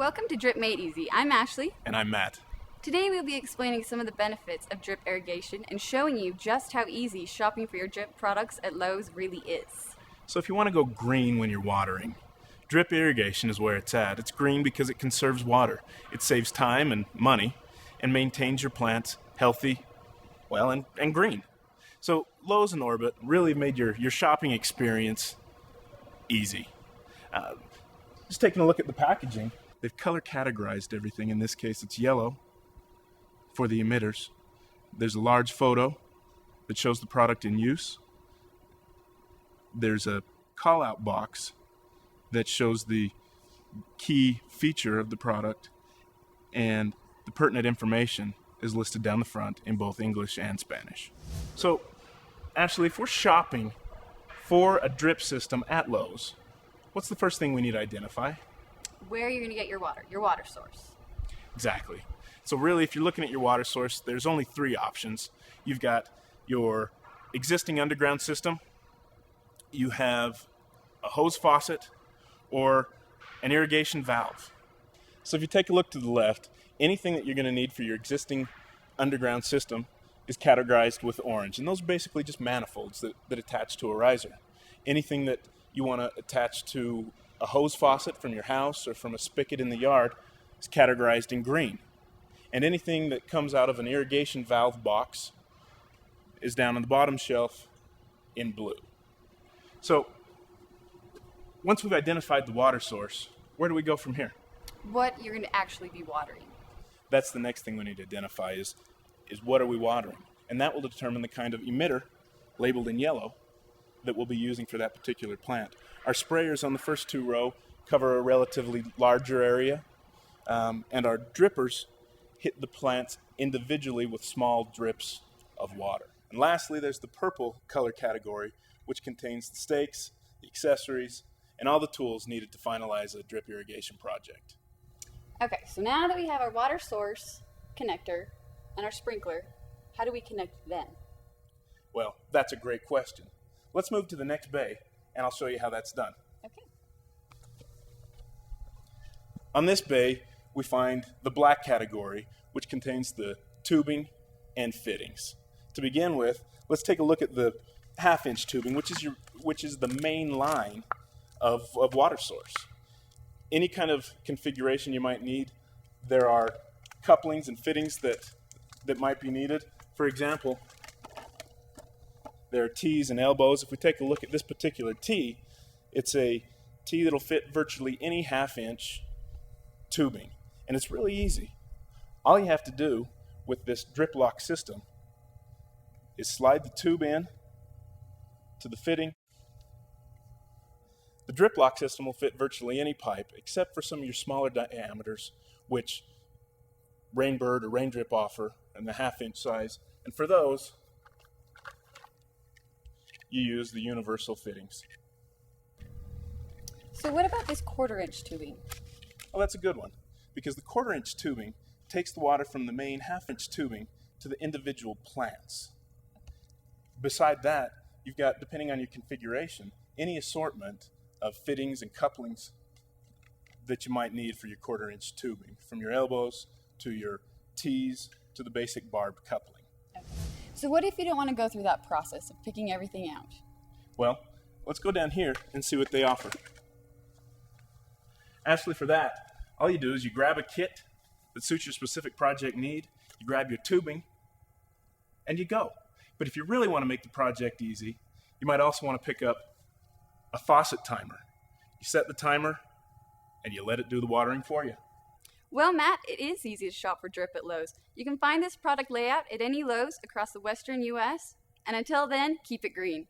Welcome to Drip Made Easy. I'm Ashley. And I'm Matt. Today we'll be explaining some of the benefits of drip irrigation and showing you just how easy shopping for your drip products at Lowe's really is. So if you want to go green when you're watering, drip irrigation is where it's at. It's green because it conserves water. It saves time and money and maintains your plants healthy, and green. So Lowe's and Orbit really made your shopping experience easy. Just taking a look at the packaging, they've color categorized everything. In this case, it's yellow for the emitters. There's a large photo that shows the product in use. There's a call-out box that shows the key feature of the product, and the pertinent information is listed down the front in both English and Spanish. So, Ashley, if we're shopping for a drip system at Lowe's, what's the first thing we need to identify? Where you're going to get your water source. Exactly. So really, if you're looking at your water source, there's only three options. You've got your existing underground system, you have a hose faucet, or an irrigation valve. So if you take a look to the left, anything that you're going to need for your existing underground system is categorized with orange, and those are basically just manifolds that attach to a riser. Anything that you want to attach to a hose faucet from your house or from a spigot in the yard is categorized in green. And anything that comes out of an irrigation valve box is down on the bottom shelf in blue. So once we've identified the water source, where do we go from here? What you're going to actually be watering. That's the next thing we need to identify is what are we watering? And that will determine the kind of emitter labeled in yellow that we'll be using for that particular plant. Our sprayers on the first two row cover a relatively larger area, and our drippers hit the plants individually with small drips of water. And lastly, there's the purple color category, which contains the stakes, the accessories, and all the tools needed to finalize a drip irrigation project. Okay, so now that we have our water source connector and our sprinkler, how do we connect them? Well, that's a great question. Let's move to the next bay, and I'll show you how that's done. Okay. On this bay, we find the black category, which contains the tubing and fittings. To begin with, let's take a look at the half-inch tubing, which is the main line of water source. Any kind of configuration you might need, there are couplings and fittings that might be needed. For example, there are T's and elbows. If we take a look at this particular T, it's a T that'll fit virtually any half-inch tubing. And it's really easy. All you have to do with this drip lock system is slide the tube in to the fitting. The drip lock system will fit virtually any pipe except for some of your smaller diameters, which Rainbird or Raindrip offer in the half-inch size. And for those, you use the universal fittings. So what about this 1/4-inch tubing? Well, that's a good one, because the 1/4-inch tubing takes the water from the main half-inch tubing to the individual plants. Beside that, you've got, depending on your configuration, any assortment of fittings and couplings that you might need for your 1/4-inch tubing, from your elbows to your T's to the basic barbed coupling. Okay. So what if you don't want to go through that process of picking everything out? Well, let's go down here and see what they offer. Ashley, for that, all you do is you grab a kit that suits your specific project need, you grab your tubing, and you go. But if you really want to make the project easy, you might also want to pick up a faucet timer. You set the timer, and you let it do the watering for you. Well, Matt, it is easy to shop for drip at Lowe's. You can find this product layout at any Lowe's across the western U.S. And until then, keep it green.